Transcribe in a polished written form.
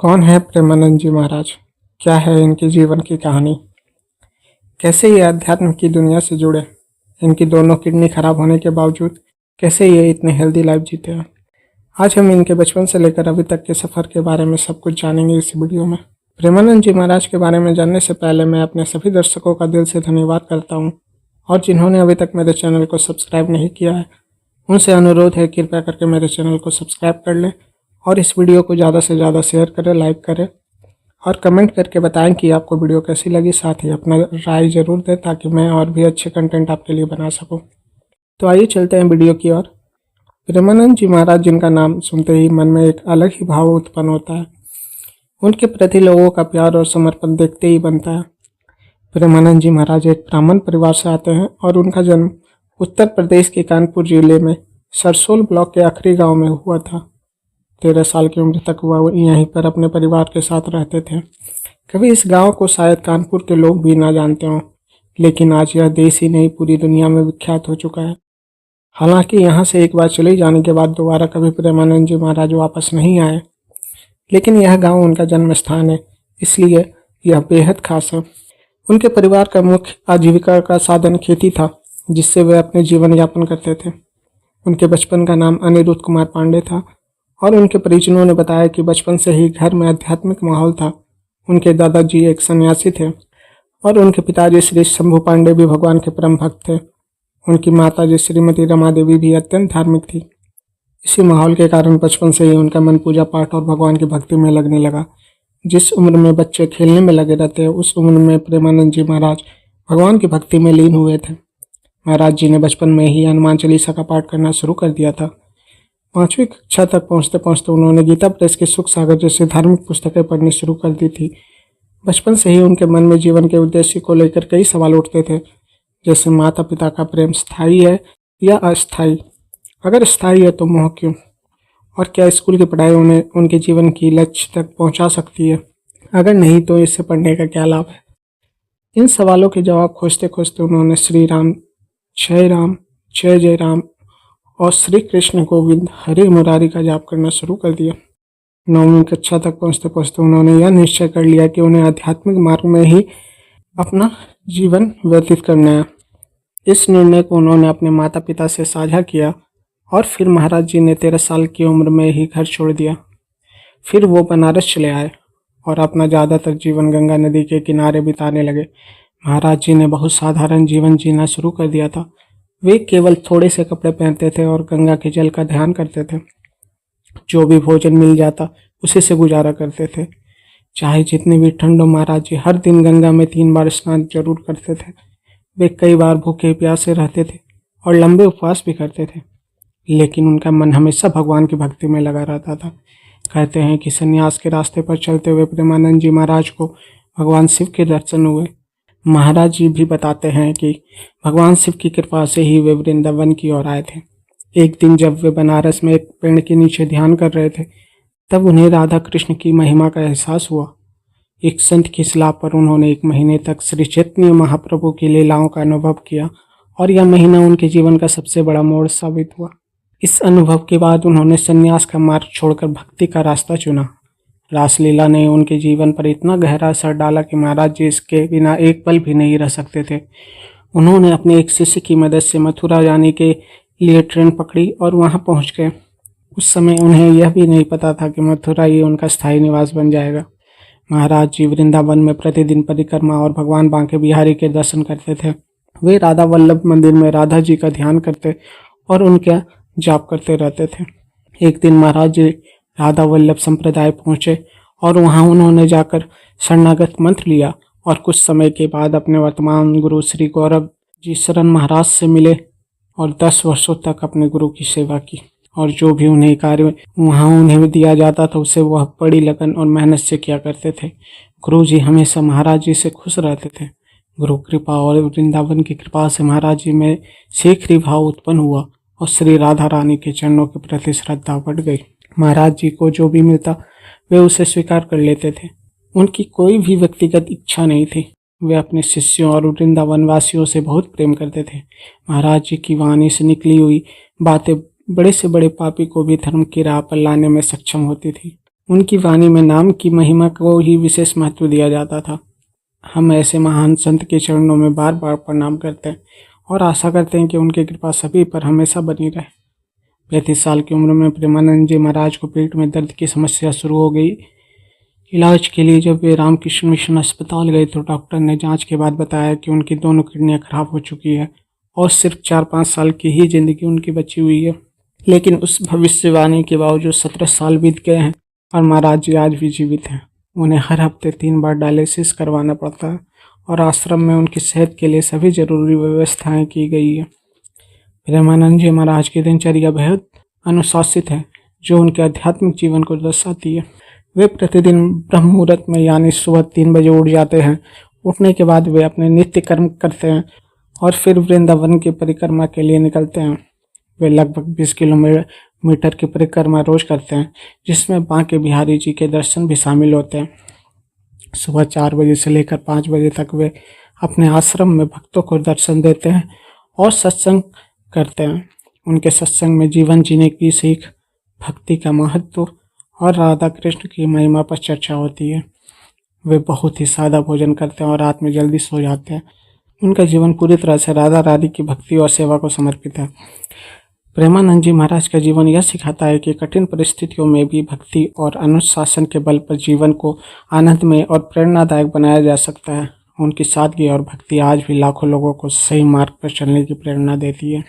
कौन है प्रेमानंद जी महाराज? क्या है इनके जीवन की कहानी? कैसे ये अध्यात्म की दुनिया से जुड़े? इनकी दोनों किडनी खराब होने के बावजूद कैसे ये इतने हेल्दी लाइफ जीते हैं? आज हम इनके बचपन से लेकर अभी तक के सफ़र के बारे में सब कुछ जानेंगे इस वीडियो में। प्रेमानंद जी महाराज के बारे में जानने से पहले मैं अपने सभी दर्शकों का दिल से धन्यवाद करता हूँ, और जिन्होंने अभी तक मेरे चैनल को सब्सक्राइब नहीं किया है उनसे अनुरोध है, कृपया करके मेरे चैनल को सब्सक्राइब कर लें और इस वीडियो को ज़्यादा से ज़्यादा शेयर करें, लाइक करें और कमेंट करके बताएं कि आपको वीडियो कैसी लगी। साथ ही अपना राय ज़रूर दें ताकि मैं और भी अच्छे कंटेंट आपके लिए बना सकूं। तो आइए चलते हैं वीडियो की ओर। प्रेमानंद जी महाराज, जिनका नाम सुनते ही मन में एक अलग ही भाव उत्पन्न होता है। उनके प्रति लोगों का प्यार और समर्पण देखते ही बनता है। प्रेमानंद जी महाराज एक ब्राह्मण परिवार से आते हैं और उनका जन्म उत्तर प्रदेश के कानपुर जिले में सरसोल ब्लॉक के आखिरी गांव में हुआ था। 13 साल की उम्र तक वह यहीं पर अपने परिवार के साथ रहते थे। कभी इस गांव को शायद कानपुर के लोग भी ना जानते हों, लेकिन आज यह देश ही नहीं पूरी दुनिया में विख्यात हो चुका है। हालांकि यहाँ से एक बार चले जाने के बाद दोबारा कभी प्रेमानंद जी महाराज वापस नहीं आए, लेकिन यह गांव उनका जन्म स्थान है, इसलिए यह बेहद खास है। उनके परिवार का मुख्य आजीविका का साधन खेती था, जिससे वे अपने जीवन यापन करते थे। उनके बचपन का नाम अनिरुद्ध कुमार पांडे था और उनके परिजनों ने बताया कि बचपन से ही घर में आध्यात्मिक माहौल था। उनके दादाजी एक सन्यासी थे और उनके पिताजी श्री शंभू पांडे भी भगवान के परम भक्त थे। उनकी माताजी श्रीमती रमा देवी भी अत्यंत धार्मिक थी। इसी माहौल के कारण बचपन से ही उनका मन पूजा पाठ और भगवान की भक्ति में लगने लगा। जिस उम्र में बच्चे खेलने में लगे रहते हैं, उस उम्र में प्रेमानंद जी महाराज भगवान की भक्ति में लीन हुए थे। महाराज जी ने बचपन में ही हनुमान चालीसा का पाठ करना शुरू कर दिया था। 5वीं कक्षा तक पहुंचते पहुंचते उन्होंने गीता प्रेस की सुख सागर जैसी धार्मिक पुस्तकें पढ़नी शुरू कर दी थी। बचपन से ही उनके मन में जीवन के उद्देश्य को लेकर कई सवाल उठते थे, जैसे माता पिता का प्रेम स्थायी है या अस्थायी? अगर स्थायी है तो मोह क्यों? और क्या स्कूल की पढ़ाई उन्हें उनके जीवन की लक्ष्य तक पहुंचा सकती है? अगर नहीं तो इससे पढ़ने का क्या लाभ है? इन सवालों के जवाब खोजते खोजते उन्होंने श्री राम जय जय राम और श्री कृष्ण गोविंद हरे मुरारी का जाप करना शुरू कर दिया। 9वीं कक्षा तक पहुंचते पहुंचते उन्होंने यह निश्चय कर लिया कि उन्हें आध्यात्मिक मार्ग में ही अपना जीवन व्यतीत करना है। इस निर्णय को उन्होंने अपने माता पिता से साझा किया और फिर महाराज जी ने 13 साल की उम्र में ही घर छोड़ दिया। फिर वो बनारस चले आए और अपना ज़्यादातर जीवन गंगा नदी के किनारे बिताने लगे। महाराज जी ने बहुत साधारण जीवन जीना शुरू कर दिया था। वे केवल थोड़े से कपड़े पहनते थे और गंगा के जल का ध्यान करते थे। जो भी भोजन मिल जाता उसी से गुजारा करते थे। चाहे जितनी भी ठंड हो, महाराज जी हर दिन गंगा में 3 बार स्नान जरूर करते थे। वे कई बार भूखे प्यासे रहते थे और लंबे उपवास भी करते थे, लेकिन उनका मन हमेशा भगवान की भक्ति में लगा रहता था। कहते हैं कि सन्यास के रास्ते पर चलते हुए प्रेमानंद जी महाराज को भगवान शिव के दर्शन हुए। महाराज जी भी बताते हैं कि भगवान शिव की कृपा से ही वे वृंदावन की ओर आए थे। एक दिन जब वे बनारस में एक पेड़ के नीचे ध्यान कर रहे थे, तब उन्हें राधा कृष्ण की महिमा का एहसास हुआ। एक संत की सलाह पर उन्होंने 1 महीने तक श्री चैतन्य महाप्रभु की लीलाओं का अनुभव किया और यह महीना उनके जीवन का सबसे बड़ा मोड़ साबित हुआ। इस अनुभव के बाद उन्होंने संन्यास का मार्ग छोड़कर भक्ति का रास्ता चुना। रासलीला ने उनके जीवन पर इतना गहरा असर डाला कि महाराज जी इसके बिना एक पल भी नहीं रह सकते थे। उन्होंने अपने एक शिष्य की मदद से मथुरा जाने के लिए ट्रेन पकड़ी और वहां पहुंच गए। उस समय उन्हें यह भी नहीं पता था कि मथुरा ही उनका स्थायी निवास बन जाएगा। महाराज जी वृंदावन में प्रतिदिन परिक्रमा और भगवान बांके बिहारी के दर्शन करते थे। वे राधा वल्लभ मंदिर में राधा जी का ध्यान करते और उनका जाप करते रहते थे। एक दिन महाराज जी राधा वल्लभ संप्रदाय पहुंचे और वहां उन्होंने जाकर शरणागत मंत्र लिया और कुछ समय के बाद अपने वर्तमान गुरु श्री गौरव जी शरण महाराज से मिले और 10 वर्षों तक अपने गुरु की सेवा की। और जो भी उन्हें कार्य वहां उन्हें दिया जाता था उसे वह बड़ी लगन और मेहनत से किया करते थे। गुरु जी हमेशा महाराज जी से खुश रहते थे। गुरु कृपा और वृंदावन की कृपा से महाराज जी में शीघ्र ही भाव उत्पन्न हुआ और श्री राधा रानी के चरणों के प्रति श्रद्धा बढ़ गई। महाराज जी को जो भी मिलता वे उसे स्वीकार कर लेते थे। उनकी कोई भी व्यक्तिगत इच्छा नहीं थी। वे अपने शिष्यों और वृंदावन वासियों से बहुत प्रेम करते थे। महाराज जी की वाणी से निकली हुई बातें बड़े से बड़े पापी को भी धर्म की राह पर लाने में सक्षम होती थी। उनकी वाणी में नाम की महिमा को ही विशेष महत्व दिया जाता था। हम ऐसे महान संत के चरणों में बार बार प्रणाम करते हैं और आशा करते हैं कि उनकी कृपा सभी पर हमेशा बनी रहे। 35 साल की उम्र में प्रेमानंद जी महाराज को पेट में दर्द की समस्या शुरू हो गई। इलाज के लिए जब वे रामकृष्ण मिशन अस्पताल गए तो डॉक्टर ने जांच के बाद बताया कि उनकी दोनों किडनियां खराब हो चुकी है और सिर्फ 4-5 साल की ही जिंदगी उनकी बची हुई है। लेकिन उस भविष्यवाणी के बावजूद 17 साल बीत गए हैं और महाराज जी आज भी जीवित हैं। उन्हें हर हफ्ते 3 बार डायलिसिस करवाना पड़ता है और आश्रम में उनकी सेहत के लिए सभी जरूरी व्यवस्थाएं की गई है। प्रेमानंद जी महाराज की दिनचर्या बेहद अनुशासित है, जो उनके आध्यात्मिक जीवन को दर्शाती है। वे प्रतिदिन ब्रह्म मुहूर्त में यानी सुबह 3 बजे उठ जाते हैं। उठने के बाद वे अपने नित्य कर्म करते हैं और फिर वृंदावन की परिक्रमा के लिए निकलते हैं। वे लगभग 20 किलोमीटर की परिक्रमा रोज करते हैं, जिसमें बांके बिहारी जी के दर्शन भी शामिल होते हैं। सुबह 4 बजे से लेकर 5 बजे तक वे अपने आश्रम में भक्तों को दर्शन देते हैं और सत्संग करते हैं। उनके सत्संग में जीवन जीने की सीख, भक्ति का महत्व और राधा कृष्ण की महिमा पर चर्चा होती है। वे बहुत ही सादा भोजन करते हैं और रात में जल्दी सो जाते हैं। उनका जीवन पूरी तरह से राधा रानी की भक्ति और सेवा को समर्पित है। प्रेमानंद जी महाराज का जीवन यह सिखाता है कि कठिन परिस्थितियों में भी भक्ति और अनुशासन के बल पर जीवन को आनंदमय और प्रेरणादायक बनाया जा सकता है। उनकी सादगी और भक्ति आज भी लाखों लोगों को सही मार्ग पर चलने की प्रेरणा देती है।